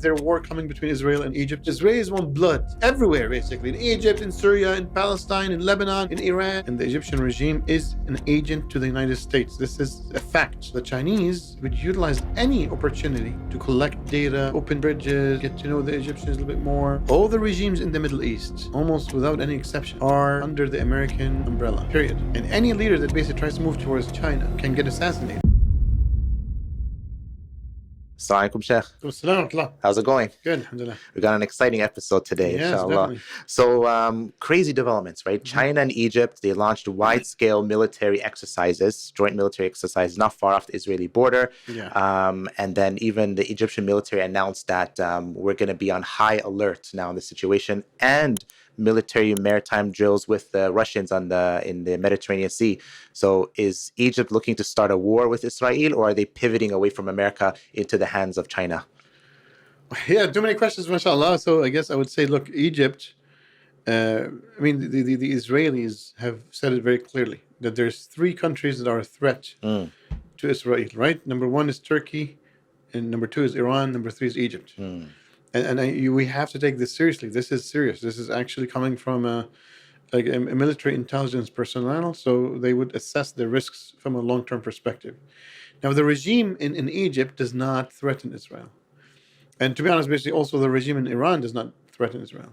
there war coming between Israel and Egypt? Israelis want blood everywhere, basically. In Egypt, in Syria, in Palestine, in Lebanon, in Iran. And the Egyptian regime is an agent to the United States. This is a fact. The Chinese would utilize any opportunity to collect data, open bridges, get to know the Egyptians a little bit more. All the regimes in the Middle East, almost without any exception, are under the American umbrella, period. And any leader that basically tries to move towards China can get assassinated. Assalamu alaikum, Sheikh. How's it going? Good, alhamdulillah. We got an exciting episode today, Yes, inshallah. definitely. So, crazy developments, right? China and Egypt, they launched wide-scale military exercises, joint military exercises, not far off the Israeli border. Yeah. And then even the Egyptian military announced that we're going to be on high alert now in the situation, and military maritime drills with the Russians in the Mediterranean Sea. So is Egypt looking to start a war with Israel, or are they pivoting away from America into the hands of China? Yeah, too many questions, mashallah. So I guess I would say, look, Egypt, I mean, the Israelis have said it very clearly that there's three countries that are a threat to Israel, right? Number one is Turkey, and number two is Iran, number three is Egypt. We have to take this seriously. This is serious. This is actually coming from a military intelligence personnel, so they would assess the risks from a long-term perspective. Now, the regime in Egypt does not threaten Israel. And to be honest, basically also the regime in Iran does not threaten Israel.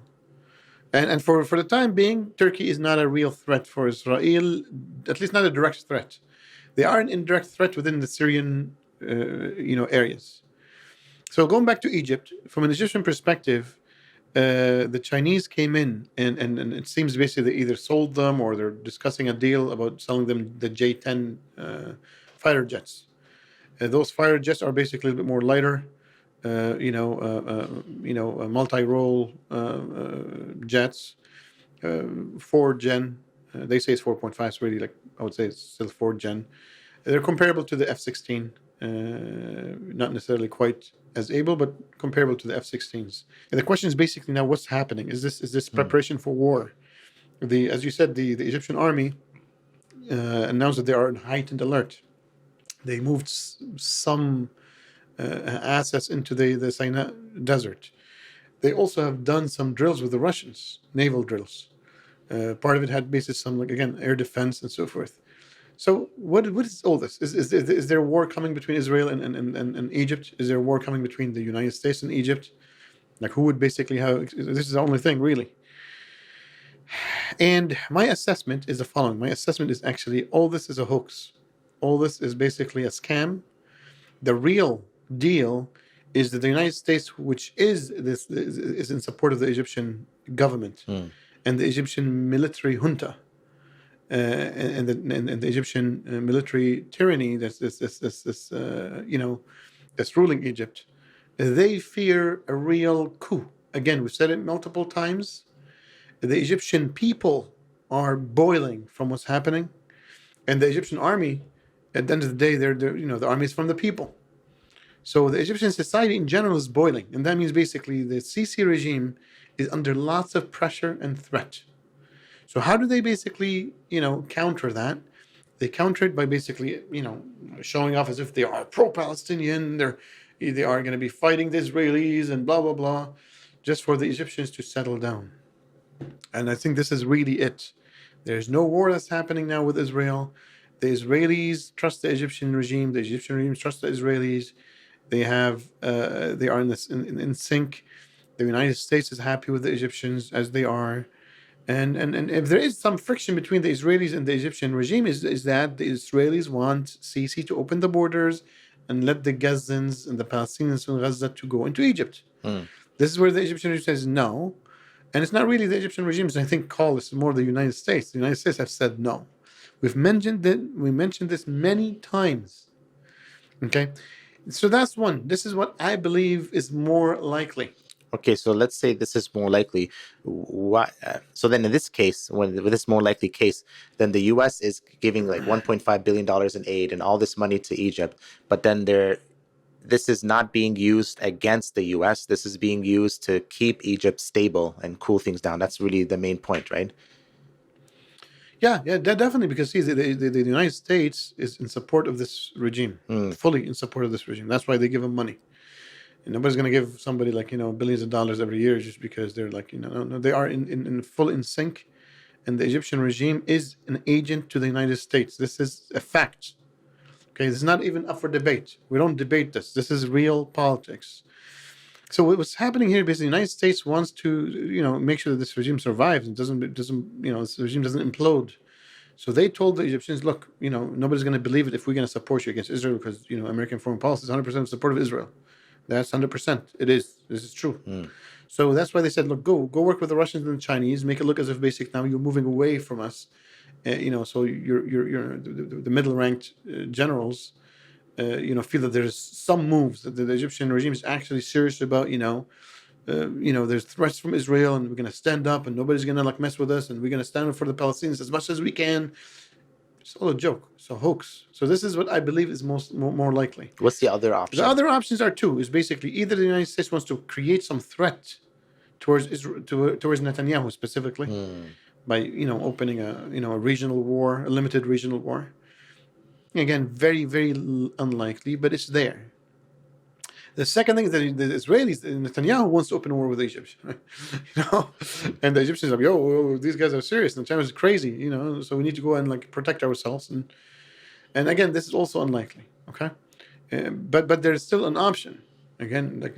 And for the time being, Turkey is not a real threat for Israel, at least not a direct threat. They are an indirect threat within the Syrian areas. So going back to Egypt, from an Egyptian perspective, the Chinese came in and it seems basically they either sold them or they're discussing a deal about selling them the J-10 fighter jets. Those fighter jets are basically a bit more lighter, multi-role jets, 4 gen. They say it's 4.5. It's really I would say it's still 4 gen. They're comparable to the F-16. Not necessarily quite as able, but comparable to the F-16s. And the question is basically now, what's happening? Is this preparation for war? As you said, the Egyptian army announced that they are in heightened alert. They moved some assets into the Sinai desert. They also have done some drills with the Russians, naval drills. Part of it had basically some, air defense and so forth. So what is all this? Is there a war coming between Israel and Egypt? Is there a war coming between the United States and Egypt? Who would basically have... This is the only thing, really. And my assessment is the following. My assessment is actually all this is a hoax. All this is basically a scam. The real deal is that the United States, which is in support of the Egyptian government and the Egyptian military junta, and the Egyptian military tyranny that's ruling Egypt, they fear a real coup. Again, we've said it multiple times. The Egyptian people are boiling from what's happening, and the Egyptian army, at the end of the day, they're the army is from the people. So the Egyptian society in general is boiling, and that means basically the Sisi regime is under lots of pressure and threat. So how do they basically, counter that? They counter it by basically, showing off as if they are pro-Palestinian, they are going to be fighting the Israelis and blah, blah, blah, just for the Egyptians to settle down. And I think this is really it. There's no war that's happening now with Israel. The Israelis trust the Egyptian regime. The Egyptian regime trusts the Israelis. They are in sync. The United States is happy with the Egyptians as they are. And if there is some friction between the Israelis and the Egyptian regime, is that the Israelis want Sisi to open the borders and let the Gazans and the Palestinians from Gaza to go into Egypt. This is where the Egyptian regime says no. And it's not really the Egyptian regimes, I think, call this more the United States. The United States have said no. We mentioned this many times. Okay? So that's one. This is what I believe is more likely. Okay, so let's say this is more likely. So then in this case, with this more likely case, then the U.S. is giving $1.5 billion in aid and all this money to Egypt, but then this is not being used against the U.S. This is being used to keep Egypt stable and cool things down. That's really the main point, right? Yeah, definitely, because see, the United States is in support of this regime, fully in support of this regime. That's why they give them money. And nobody's going to give somebody like, billions of dollars every year just because they're like, no, they are in full in sync. And the Egyptian regime is an agent to the United States. This is a fact. Okay, this is not even up for debate. We don't debate this. This is real politics. So what's happening here? Basically, the United States wants to, make sure that this regime survives and doesn't, this regime doesn't implode. So they told the Egyptians, look, nobody's going to believe it if we're going to support you against Israel because, American foreign policy is 100% support of Israel. That's 100%. It is. This is true. So that's why they said, look, go work with the Russians and the Chinese, make it look as if basically now you're moving away from us. So you're the middle ranked generals, feel that there's some moves that the Egyptian regime is actually serious about. There's threats from Israel, and we're going to stand up, and nobody's going to like mess with us, and we're going to stand up for the Palestinians as much as we can. It's all a joke. It's a hoax. So this is what I believe is more likely. What's the other option? The other options are two. Is basically either the United States wants to create some threat towards Israel, towards Netanyahu specifically, by opening a regional war, a limited regional war. Again, very very unlikely, but it's there. The second thing is that the Israelis, Netanyahu wants to open a war with Egypt, right? And the Egyptians are like, yo, these guys are serious, and China's crazy, so we need to go and like protect ourselves, and again, this is also unlikely, okay, but there's still an option. Again, like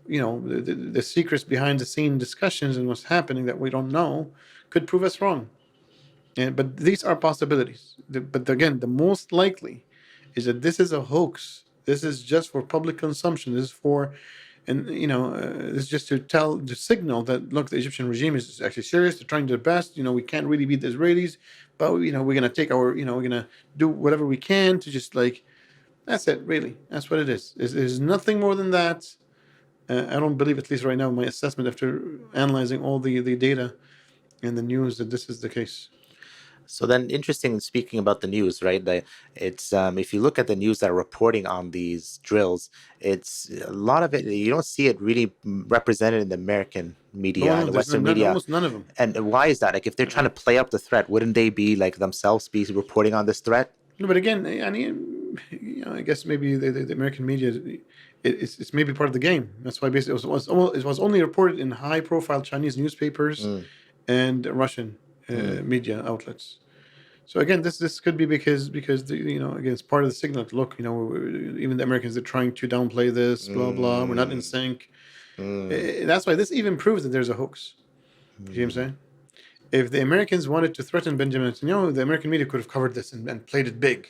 the secrets behind the scene discussions and what's happening that we don't know could prove us wrong. But these are possibilities. But again, the most likely is that this is a hoax. This is just for public consumption. This is for, and this is just to signal that look, the Egyptian regime is actually serious. They're trying their best. We can't really beat the Israelis, but we're gonna take our, we're gonna do whatever we can to just like, that's it. Really, that's what it is. There's nothing more than that. I don't believe, at least right now, my assessment after analyzing all the data and the news, that this is the case. So then, interesting. Speaking about the news, right? It's if you look at the news that are reporting on these drills, it's a lot of it. You don't see it really represented in the American media, No, the Western media. almost none of them. And why is that? Like, if they're trying to play up the threat, wouldn't they be like themselves be reporting on this threat? No, but again, I mean, I guess maybe the American media, it's maybe part of the game. That's why basically it was only reported in high-profile Chinese newspapers and Russian media outlets. So again, this could be because again, it's part of the signal. Look, even the Americans are trying to downplay this, blah blah. We're not in sync. That's why this even proves that there's a hoax. You see what I'm saying? If the Americans wanted to threaten Benjamin Netanyahu, the American media could have covered this and played it big.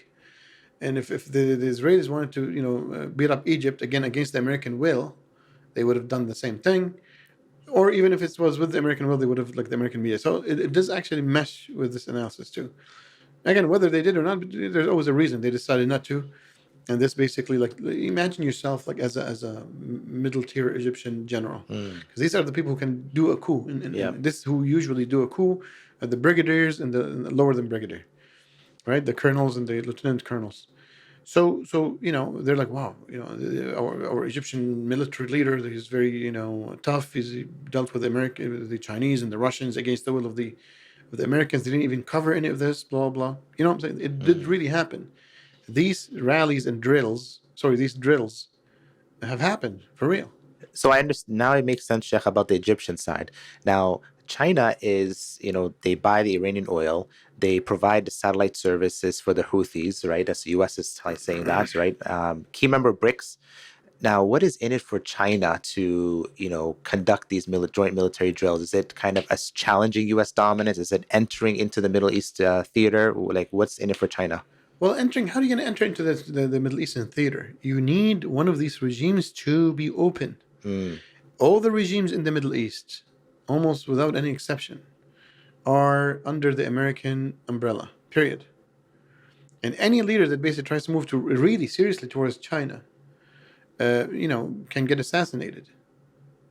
And if the Israelis wanted to beat up Egypt again against the American will, they would have done the same thing. Or even if it was with the American will, they would have, like the American media. So it does actually mesh with this analysis too. Again, whether they did or not, there's always a reason they decided not to. And this basically, like, imagine yourself like as a middle tier Egyptian general, because these are the people who can do a coup. And this who usually do a coup are the brigadiers and the lower than brigadier, right? The colonels and the lieutenant colonels. So they're like, wow, our Egyptian military leader, he's very tough. He dealt with the Chinese and the Russians against the will of the Americans. They didn't even cover any of this, blah blah. You know what I'm saying? It did really happen. These rallies and these drills have happened for real. So I understand now. It makes sense, Sheikh, about the Egyptian side. Now, China is, they buy the Iranian oil. They provide the satellite services for the Houthis, right? As the U.S. is saying that, right? Key member BRICS. Now, what is in it for China to, conduct these joint military drills? Is it kind of as challenging U.S. dominance? Is it entering into the Middle East theater? Like, what's in it for China? Well, how are you going to enter into the Middle Eastern theater? You need one of these regimes to be open. All the regimes in the Middle East, almost without any exception, are under the American umbrella, period. And any leader that basically tries to move to really seriously towards China, can get assassinated.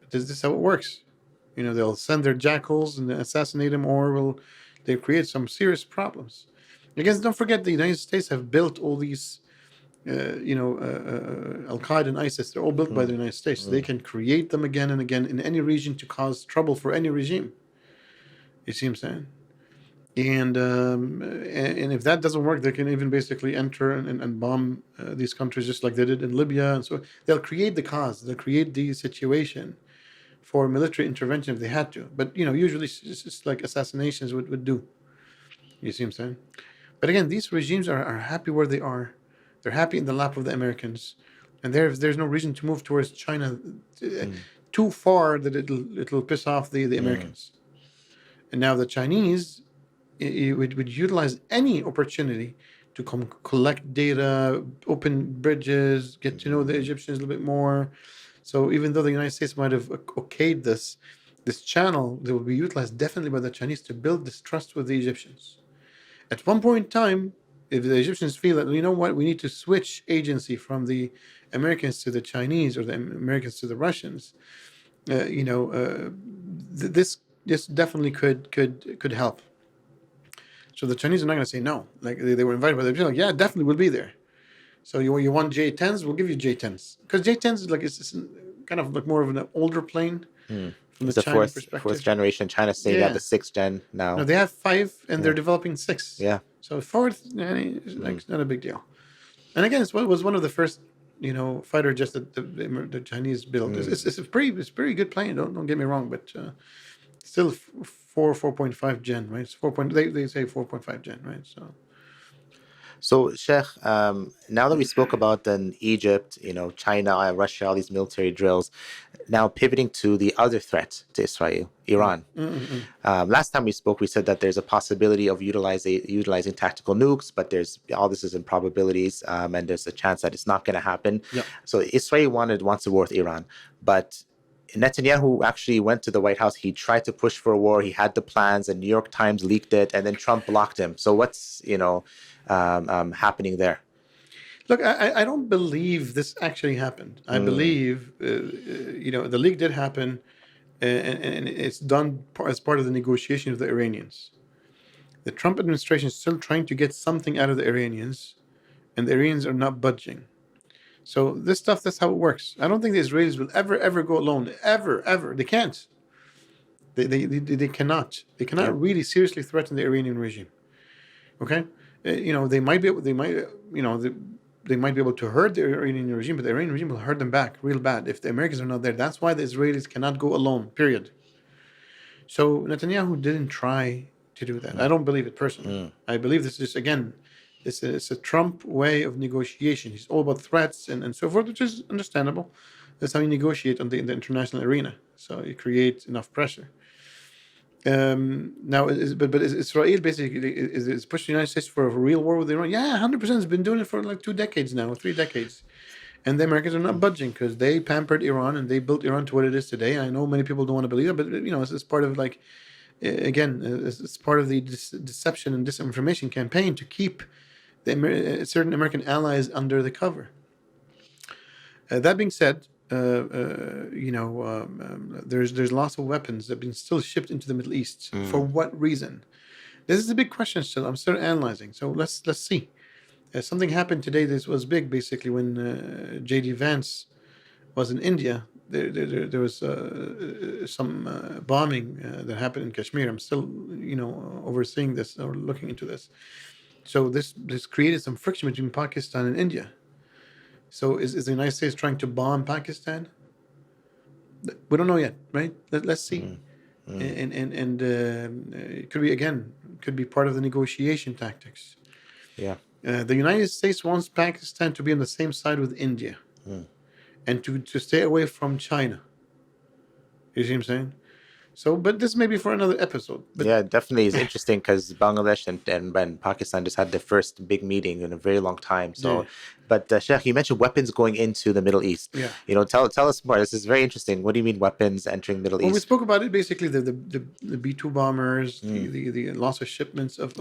This is how it works. They'll send their jackals and assassinate him, or they create some serious problems. Again, don't forget the United States have built all these, Al Qaeda and ISIS. They're all built by the United States. They can create them again and again in any region to cause trouble for any regime. You see what I'm saying? And if that doesn't work, they can even basically enter and bomb these countries just like they did in Libya. And so they'll create the cause, they'll create the situation for military intervention if they had to. But usually it's just like assassinations would do. You see what I'm saying? But again, these regimes are happy where they are. They're happy in the lap of the Americans, and there's no reason to move towards China too far that it'll piss off the Americans. And now the Chinese would utilize any opportunity to come collect data, open bridges, get to know the Egyptians a little bit more. So even though the United States might have okayed this channel, that will be utilized definitely by the Chinese to build this trust with the Egyptians. At one point in time, if the Egyptians feel that, you know what, we need to switch agency from the Americans to the Chinese or the Americans to the Russians, this definitely could help. So the Chinese are not going to say no. Like they were invited, but they're like, yeah, definitely we'll be there. So you want J10s, we'll give you J10s because J10s is like it's kind of like more of an older plane from the It's the China fourth perspective. generation. China's saying they have Yeah. the sixth gen No, now. they have 5 and Yeah. they're developing 6. Yeah. So fourth, it's like it's not a big deal. And again, it was one of the first, fighter jets that the Chinese built. It's a pretty good plane. Don't get me wrong, but still 4.5 gen, right? It's 4. They say 4.5 gen, right? So, Sheikh, now that we spoke about then Egypt, China, Russia, all these military drills, now pivoting to the other threat to Israel, Iran. Last time we spoke, we said that there's a possibility of utilizing tactical nukes, but all this is in probabilities, and there's a chance that it's not going to happen. Yep. So Israel wants a war with Iran, but Netanyahu actually went to the White House. He tried to push for a war. He had the plans, and New York Times leaked it, and then Trump blocked him. So what's happening there? Look, I don't believe this actually happened. I believe the leak did happen, and it's done as part of the negotiation with the Iranians. The Trump administration is still trying to get something out of the Iranians, and the Iranians are not budging. So this stuff, that's how it works. I don't think the Israelis will ever go alone. Ever. They can't. They cannot. They cannot really seriously threaten the Iranian regime. Okay, they might be able. They might be able to hurt the Iranian regime, but the Iranian regime will hurt them back real bad if the Americans are not there. That's why the Israelis cannot go alone. Period. So Netanyahu didn't try to do that. I don't believe it personally. I believe this is again, it's a Trump way of negotiation. He's all about threats and so forth, which is understandable. That's how you negotiate on in the international arena. So you create enough pressure. Now, but Israel basically is pushing the United States for a real war with Iran. Yeah, 100%. It's been doing it for like 2 decades now, 3 decades. And the Americans are not budging because they pampered Iran and they built Iran to what it is today. And I know many people don't want to believe it, but it's part of like, again, it's part of the deception and disinformation campaign to keep certain American allies under the cover. That being said, there's lots of weapons that have been still shipped into the Middle East. For what reason? This is a big question still. I'm still analyzing. So let's see. Something happened today. This was big, basically, when J.D. Vance was in India. There was some bombing that happened in Kashmir. I'm still, overseeing this or looking into this. So this created some friction between Pakistan and India. So is the United States trying to bomb Pakistan? We don't know yet, right? Let's see. And it could be part of the negotiation tactics. Yeah. The United States wants Pakistan to be on the same side with India and to stay away from China. You see what I'm saying? So, but this may be for another episode. But yeah, definitely is interesting because Bangladesh and Pakistan just had their first big meeting in a very long time. So, but Sheikh, you mentioned weapons going into the Middle East. Yeah. Tell us more. This is very interesting. What do you mean weapons entering Middle Well, we East? spoke about it. Basically, the B-2 bombers, the loss of shipments of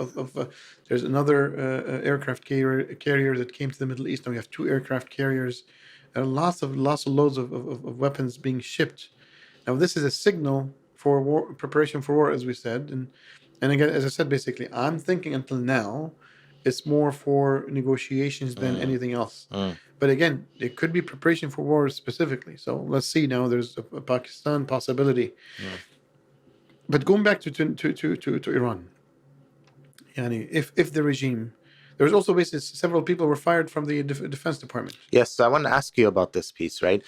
there's another aircraft carrier that came to the Middle East. Now we have 2 aircraft carriers. There are lots of loads of weapons being shipped. Now this is a signal for war, preparation for war, as we said, and again, as I said, basically, I'm thinking until now, it's more for negotiations than anything else. But again, it could be preparation for war specifically. So let's see. Now there's a Pakistan possibility. But going back to Iran, Yani, if the regime, there was also basically several people were fired from the Defense Department. Yes, so I want to ask you about this piece, right?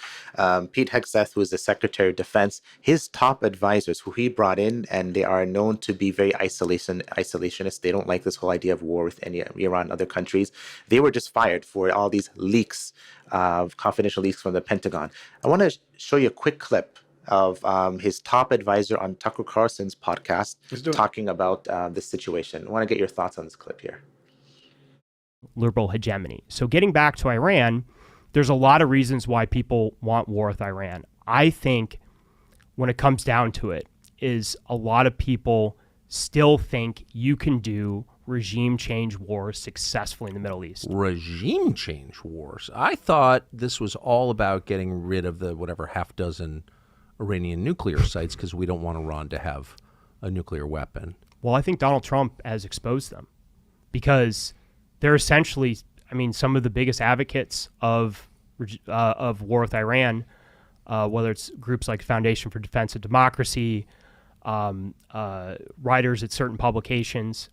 Pete Hegseth, who is the Secretary of Defense, his top advisors, who he brought in, and they are known to be very isolationist. They don't like this whole idea of war with any Iran, other countries. They were just fired for all these leaks, confidential leaks from the Pentagon. I want to show you a quick clip of his top advisor on Tucker Carlson's podcast Let's do it. talking about this situation. I want to get your thoughts on this clip here. Liberal hegemony. So getting back to Iran, there's a lot of reasons why people want war with Iran. I think when it comes down to it is a lot of people still think you can do regime change wars successfully in the Middle East. Regime change wars? I thought this was all about getting rid of the whatever half dozen Iranian nuclear sites because we don't want Iran to have a nuclear weapon. Well, I think Donald Trump has exposed them because they're essentially, I mean, some of the biggest advocates of war with Iran, whether it's groups like Foundation for Defense of Democracy, writers at certain publications.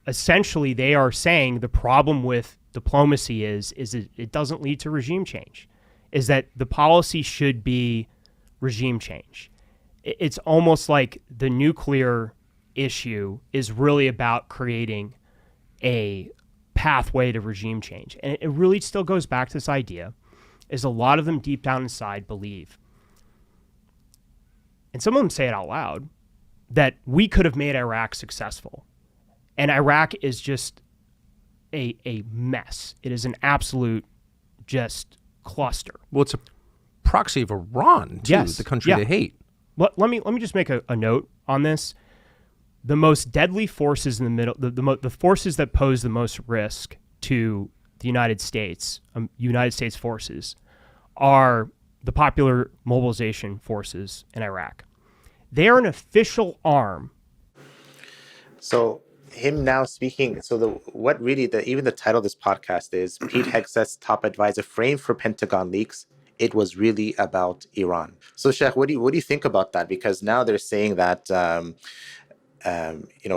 Essentially, they are saying the problem with diplomacy is it doesn't lead to regime change, is that the policy should be regime change. It's almost like the nuclear issue is really about creating a pathway to regime change. And it really still goes back to this idea, is a lot of them deep down inside believe, and some of them say it out loud, that we could have made Iraq successful. And Iraq is just a mess. It is an absolute just cluster. Well, it's a proxy of Iran, too, Yes. the country they hate. Let me just make a note on this. The most deadly forces in the middle, the forces that pose the most risk to the United States forces, are the Popular Mobilization Forces in Iraq. They are an official arm. So him now speaking. So even the title of this podcast is Pete Hegseth's top advisor framed for Pentagon leaks. It was really about Iran. So Sheikh, what do you think about that? Because now they're saying that.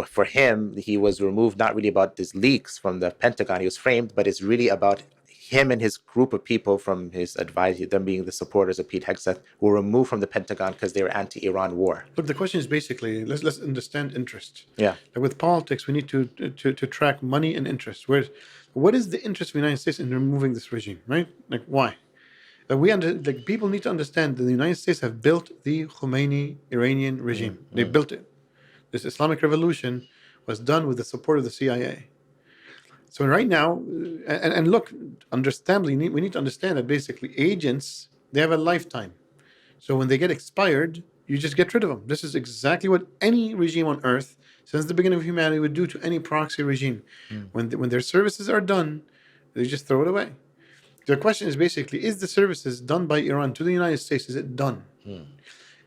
For him, he was removed not really about these leaks from the Pentagon. He was framed, but it's really about him and his group of people from his advisory, them being the supporters of Pete Hegseth, were removed from the Pentagon because they were anti-Iran war. Look, the question is basically, let's understand interest. Yeah. Like with politics, we need to track money and interest. What is the interest of the United States in removing this regime, right? Like, why? People need to understand that the United States have built the Khomeini Iranian regime. They built it. This Islamic revolution was done with the support of the CIA. So right now, and look, understandably, we need to understand that basically agents, they have a lifetime. So when they get expired, you just get rid of them. This is exactly what any regime on earth, since the beginning of humanity, would do to any proxy regime. When their services are done, they just throw it away. The question is basically, is the services done by Iran to the United States, is it done?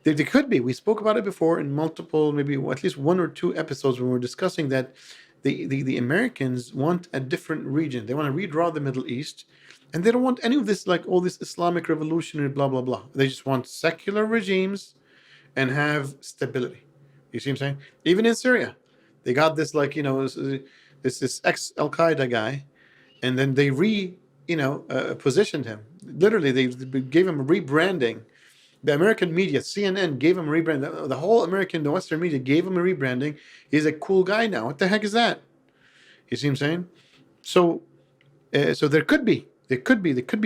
They could be. We spoke about it before in multiple, maybe at least one or two episodes when we were discussing that the Americans want a different region. They want to redraw the Middle East, and they don't want any of this, like all this Islamic revolutionary blah, blah, blah. They just want secular regimes and have stability. You see what I'm saying? Even in Syria, they got this, like, this ex-Al-Qaeda guy, and then they positioned him. Literally, they gave him a rebranding. The American media, CNN, gave him a rebranding. The Western media gave him a rebranding. He's a cool guy now. What the heck is that? You see what I'm saying? So there could be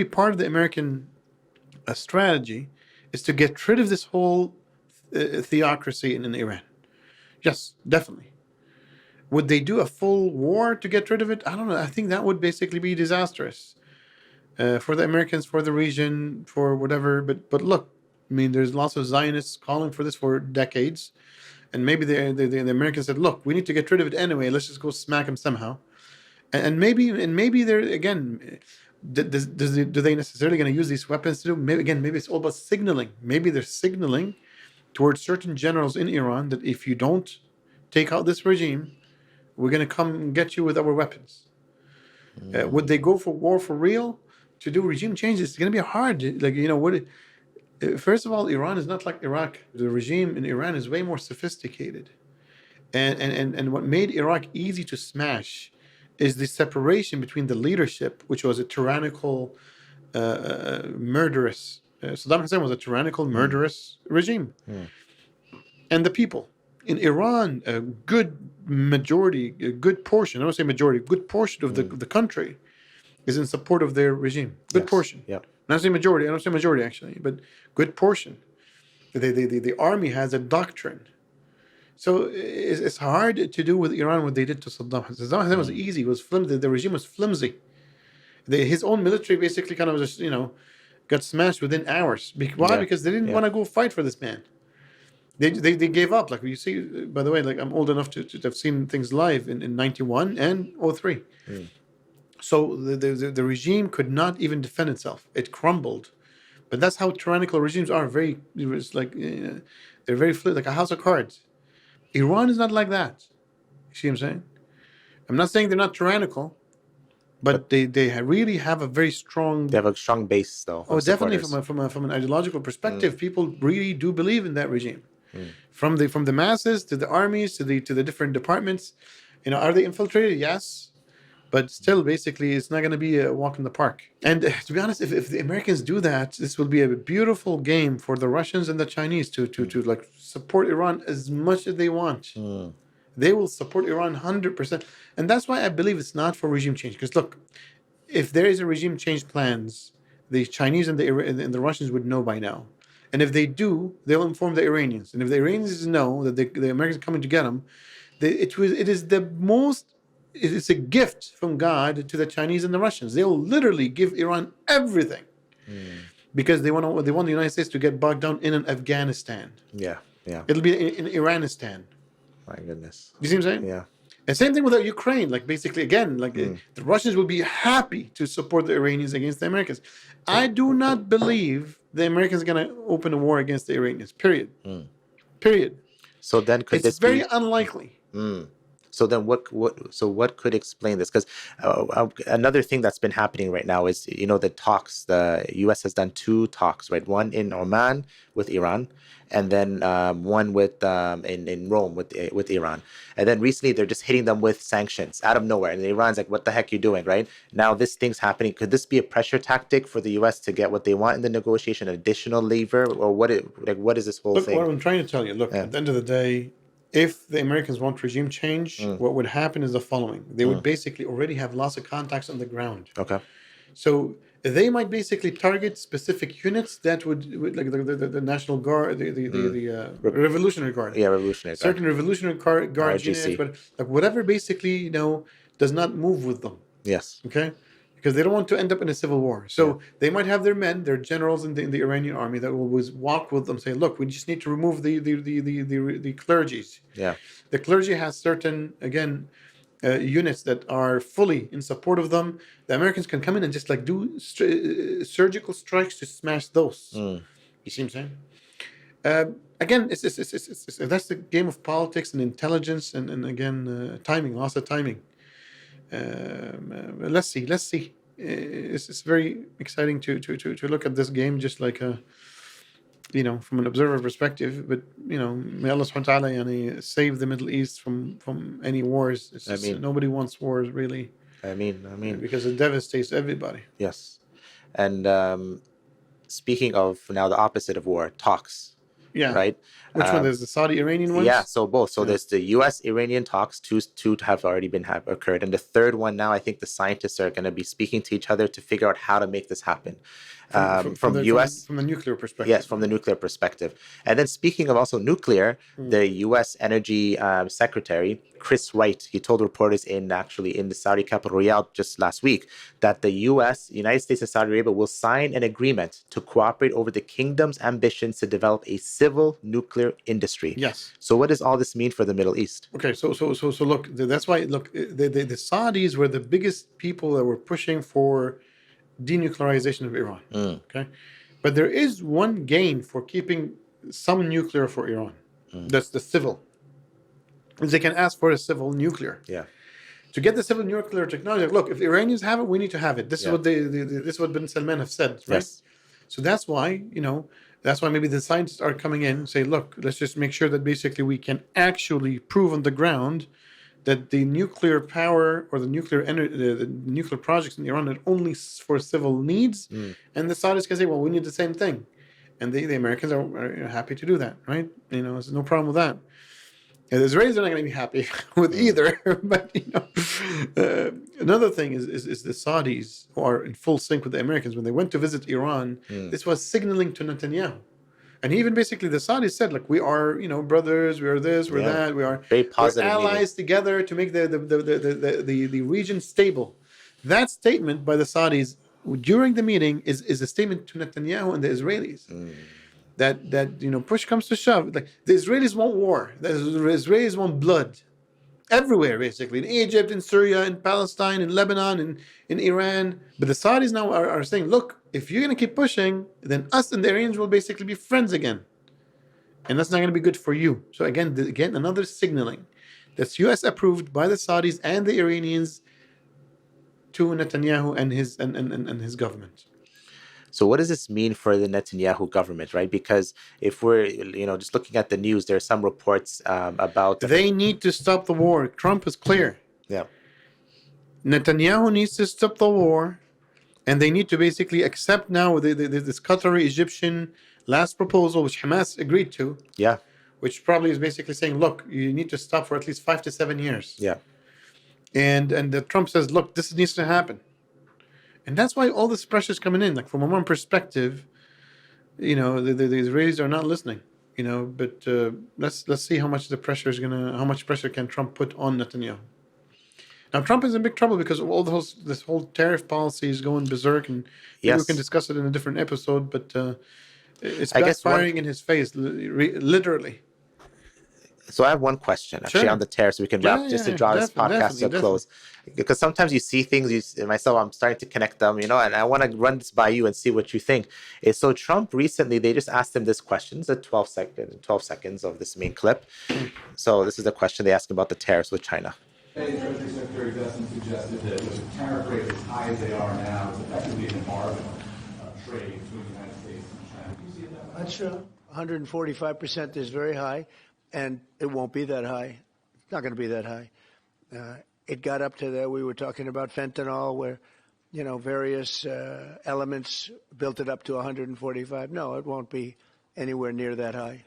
part of the American strategy is to get rid of this whole theocracy in Iran. Yes, definitely. Would they do a full war to get rid of it? I don't know. I think that would basically be disastrous for the Americans, for the region, for whatever. But look, I mean, there's lots of Zionists calling for this for decades, and maybe the Americans said, "Look, we need to get rid of it anyway. Let's just go smack them somehow." And maybe they're again. Do they necessarily going to use these weapons to do? Maybe it's all about signaling. Maybe they're signaling towards certain generals in Iran that if you don't take out this regime, we're going to come get you with our weapons. Would they go for war for real? To do regime changes, it's going to be hard. First of all, Iran is not like Iraq. The regime in Iran is way more sophisticated. And what made Iraq easy to smash is the separation between the leadership, which was a tyrannical, murderous. Saddam Hussein was a tyrannical, murderous regime, and the people. In Iran, a good majority, a good portion, I don't say majority, good portion of the country is in support of their regime. Good Yes. portion. Yep. Not say majority, I don't say majority actually, but good portion. The army has a doctrine. So it's hard to do with Iran what they did to Saddam Hussein. Saddam Hussein was easy, was flimsy. The regime was flimsy. His own military basically kind of just, got smashed within hours. Why? Yeah. Because they didn't Yeah. want to go fight for this man. They gave up. Like you see, by the way, like I'm old enough to have seen things live in 91 and '03. So the regime could not even defend itself. It crumbled. But that's how tyrannical regimes are. It's like they're very like a house of cards. Iran is not like that. You see what I'm saying? I'm not saying they're not tyrannical, but they really have a very strong. They have a strong base, though. Oh, of definitely supporters. from an ideological perspective, people really do believe in that regime. From the masses to the armies to the different departments, are they infiltrated? Yes, but still, basically, it's not going to be a walk in the park. And to be honest, if the Americans do that, this will be a beautiful game for the Russians and the Chinese to like support Iran as much as they want. They will support Iran 100%, and that's why I believe it's not for regime change. Because look, if there is a regime change plans, the Chinese and the Russians would know by now. And if they do, they'll inform the Iranians. And if the Iranians know that the Americans are coming to get them, it is a gift from God to the Chinese and the Russians. They will literally give Iran everything because they want the United States to get bogged down in Afghanistan. Yeah. Yeah. It'll be in Iranistan. My goodness. You see what I'm saying? Yeah. And same thing with Ukraine. Like basically, again, like the Russians will be happy to support the Iranians against the Americans. I do not believe the Americans are going to open a war against the Iranians. Period. Period. So then, could It's this very be? unlikely. So then, what could explain this? Because another thing that's been happening right now is the talks. The U.S. has done 2 talks, right? One in Oman with Iran, and then one with in Rome with Iran. And then recently they're just hitting them with sanctions out of nowhere, and Iran's like, "What the heck are you doing?" Right now, this thing's happening. Could this be a pressure tactic for the U.S. to get what they want in the negotiation, additional lever, or what is this whole Look, thing? what I'm trying to tell you. Look, at the end of the day, if the Americans want regime change, what would happen is the following: they would basically already have lots of contacts on the ground. Okay. So they might basically target specific units that would like the National Guard, the Revolutionary Guard. Yeah, Revolutionary Guard. Certain Revolutionary Guard RGC. units, but like whatever basically does not move with them. Yes. Okay, because they don't want to end up in a civil war. So they might have their men, their generals in the Iranian army that will always walk with them, say, "Look, we just need to remove the clergies." Yeah. The clergy has certain units that are fully in support of them. The Americans can come in and just like do surgical strikes to smash those. You see what I'm saying? Again, it's that's the game of politics and intelligence and again timing, lots of timing. Let's see. It's very exciting to look at this game just like from an observer perspective. But may Allah subhanahu wa ta'ala save the Middle East from any wars. It's just, nobody wants wars really. I mean, Because it devastates everybody. yes. And speaking of now the opposite of war, talks. Yeah. Right. Which one? There's the Saudi-Iranian ones? Yeah, so both. So there's the U.S.-Iranian talks, two have already have occurred, and the third one now. I think the scientists are going to be speaking to each other to figure out how to make this happen. From the U.S. From the nuclear perspective. Yes, from the nuclear perspective. And then speaking of also nuclear, the U.S. Energy Secretary, Chris Wright, he told reporters in the Saudi capital Riyadh just last week that the United States and Saudi Arabia will sign an agreement to cooperate over the kingdom's ambitions to develop a civil nuclear industry. Yes. So what does all this mean for the Middle East? Okay, so look, that's why the Saudis were the biggest people that were pushing for denuclearization of Iran. Okay, but there is one gain for keeping some nuclear for Iran. That's the civil. They can ask for a civil nuclear. Yeah. To get the civil nuclear technology, look, if Iranians have it, we need to have it. This is what this is what bin Salman have said, right? Yes. So that's why That's why maybe the scientists are coming in and say, look, let's just make sure that basically we can actually prove on the ground that the nuclear power or the nuclear energy, the nuclear projects in Iran are only for civil needs, and the Saudis can say, well, we need the same thing, and the Americans are happy to do that, right? There's no problem with that. And the Israelis are not going to be happy with either. But another thing is the Saudis, who are in full sync with the Americans, when they went to visit Iran, this was signaling to Netanyahu. And even basically the Saudis said, like, we are, brothers, we are this, we're that, Very we're positive allies together to make the region stable. That statement by the Saudis during the meeting is a statement to Netanyahu and the Israelis. That push comes to shove, like the Israelis want war, the Israelis want blood everywhere, basically in Egypt, in Syria, in Palestine, in Lebanon, in Iran. But the Saudis now are saying, look, if you're going to keep pushing, then us and the Iranians will basically be friends again, and that's not going to be good for you. So again another signaling that's U.S. approved by the Saudis and the Iranians to Netanyahu and his government. So what does this mean for the Netanyahu government, right? Because if we're, just looking at the news, there are some reports about... They need to stop the war. Trump is clear. Yeah. Netanyahu needs to stop the war, and they need to basically accept now this Qatari-Egyptian last proposal, which Hamas agreed to. Yeah. Which probably is basically saying, look, you need to stop for at least 5 to 7 years. Yeah. And Trump says, look, this needs to happen. And that's why all this pressure is coming in. Like, from one perspective, the Israelis are not listening. But let's see how much how much pressure can Trump put on Netanyahu. Now, Trump is in big trouble because of this whole tariff policy is going berserk, and maybe we can discuss it in a different episode. But it's backfiring in his face, literally. So I have one question actually on the tariffs. We can wrap just to draw this podcast to a close, because sometimes you see things. Myself, I'm starting to connect them, and I want to run this by you and see what you think. So Trump recently, they just asked him this question. It's 12 seconds of this main clip. So this is the question they asked about the tariffs with China. Treasury Secretary Dustin suggested that with the tariff rates as high as they are now, it's effectively an embargo of trade between the United States and China. Do you see it that way? That's true. 145% is very high. And it won't be that high. It's not going to be that high. It got up to there. We were talking about fentanyl, where, various elements built it up to 145. No, it won't be anywhere near that high.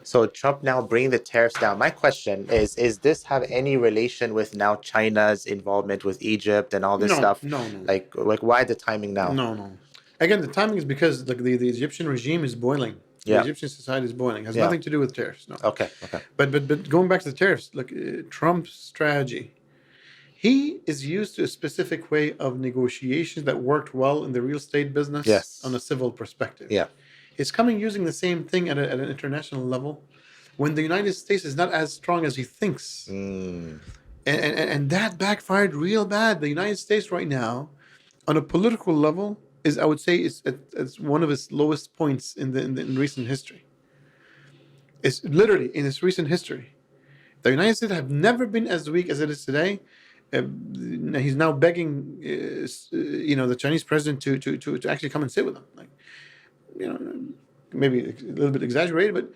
So Trump now bringing the tariffs down. My question is this have any relation with now China's involvement with Egypt and all this stuff? No. Like why the timing now? No. Again, the timing is because the Egyptian regime is boiling. The Egyptian society is boiling. It has nothing to do with tariffs. No. Okay. But going back to the tariffs, look, Trump's strategy. He is used to a specific way of negotiations that worked well in the real estate business on a civil perspective. Yeah. He's coming using the same thing at an international level when the United States is not as strong as he thinks. And that backfired real bad. The United States right now, on a political level, is, I would say, it's one of its lowest points in recent history. It's literally in its recent history. The United States have never been as weak as it is today. He's now begging, the Chinese president to actually come and sit with him. Maybe a little bit exaggerated,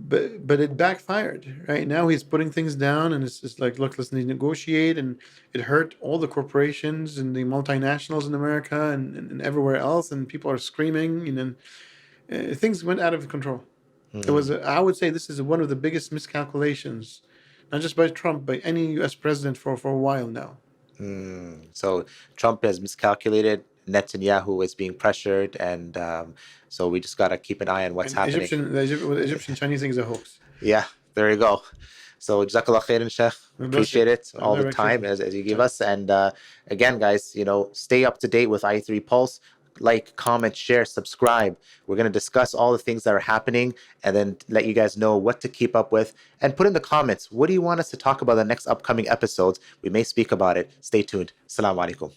but it backfired. Right now, he's putting things down, and it's just like, look, let's negotiate, and it hurt all the corporations and the multinationals in America and everywhere else, and people are screaming, and things went out of control. It was, I would say, this is one of the biggest miscalculations, not just by Trump, by any U.S. president for a while now. So Trump has miscalculated. Netanyahu is being pressured, and so we just got to keep an eye on what's happening. The Egyptian-Chinese thing is a hoax. Yeah, there you go. So Jazakallah khairan, Sheikh. Appreciate it, all the time as you give us. And again, guys, stay up to date with i3 Pulse. Like, comment, share, subscribe. We're going to discuss all the things that are happening and then let you guys know what to keep up with. And put in the comments, what do you want us to talk about in the next upcoming episodes? We may speak about it. Stay tuned. Assalamu alaikum.